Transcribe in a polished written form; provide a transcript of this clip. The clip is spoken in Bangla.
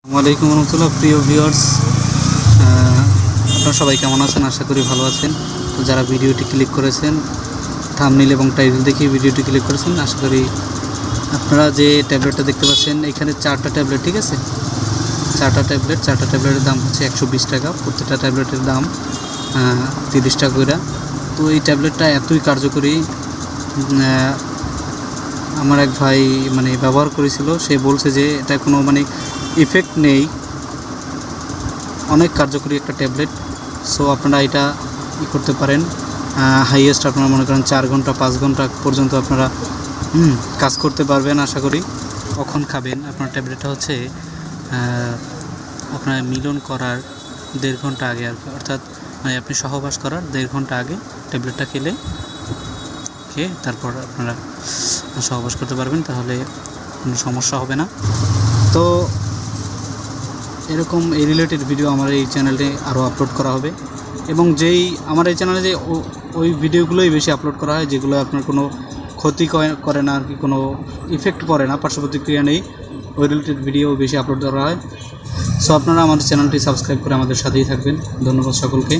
আসসালামু আলাইকুম রহমতুল্লাহ। প্রিয় ভিউয়ার্স, আপনারা সবাই কেমন আছেন? আশা করি ভালো আছেন। তো যারা ভিডিওটি ক্লিক করেছেন, থাম্বনেল এবং টাইটেল দেখে ভিডিওটি ক্লিক করেছেন, আশা করি আপনারা যে ট্যাবলেটটা দেখতে পাচ্ছেন, এখানে 4টা ট্যাবলেট, ঠিক আছে? 4টা ট্যাবলেটের দাম হচ্ছে 120 টাকা। প্রত্যেকটা ট্যাবলেটের দাম 30 টাকা করে। তো এই ট্যাবলেটটা এতই কার্যকরী, আমার এক ভাই ব্যবহার করেছিল, সে বলছে যে এটা কোনো ইফেক্ট নেই, অনেক কার্যকরী একটা ট্যাবলেট। সো আপনারা এটা করতে পারেন। হাইয়েস্ট আপনারা মনে করেন 4 ঘন্টা 5 ঘন্টা পর্যন্ত আপনারা কাজ করতে পারবেন আশা করি। কখন খাবেন? আপনার ট্যাবলেটটা হচ্ছে আপনার মিলন করার 1.5 ঘন্টা আগে আর কি, অর্থাৎ আপনি সহবাস করার 1.5 ঘন্টা আগে ট্যাবলেটটা খেয়ে তারপর আপনারা সহবাস করতে পারবেন, তাহলে কোনো সমস্যা হবে না। তো এরকম এই রিলেটেড ভিডিও আমার এই চ্যানেলে আরও আপলোড করা হবে, এবং আমার এই চ্যানেলে যে ওই ভিডিওগুলোই বেশি আপলোড করা হয় যেগুলো আপনার কোনো ক্ষতি করে না আর কি, কোনো ইফেক্ট পড়ে না, পার্শ্ব প্রতিক্রিয়া নেই, ওই রিলেটেড ভিডিও বেশি আপলোড করা হয়। সো আপনারা আমাদের চ্যানেলটি সাবস্ক্রাইব করে আমাদের সাথেই থাকবেন। ধন্যবাদ সকলকে।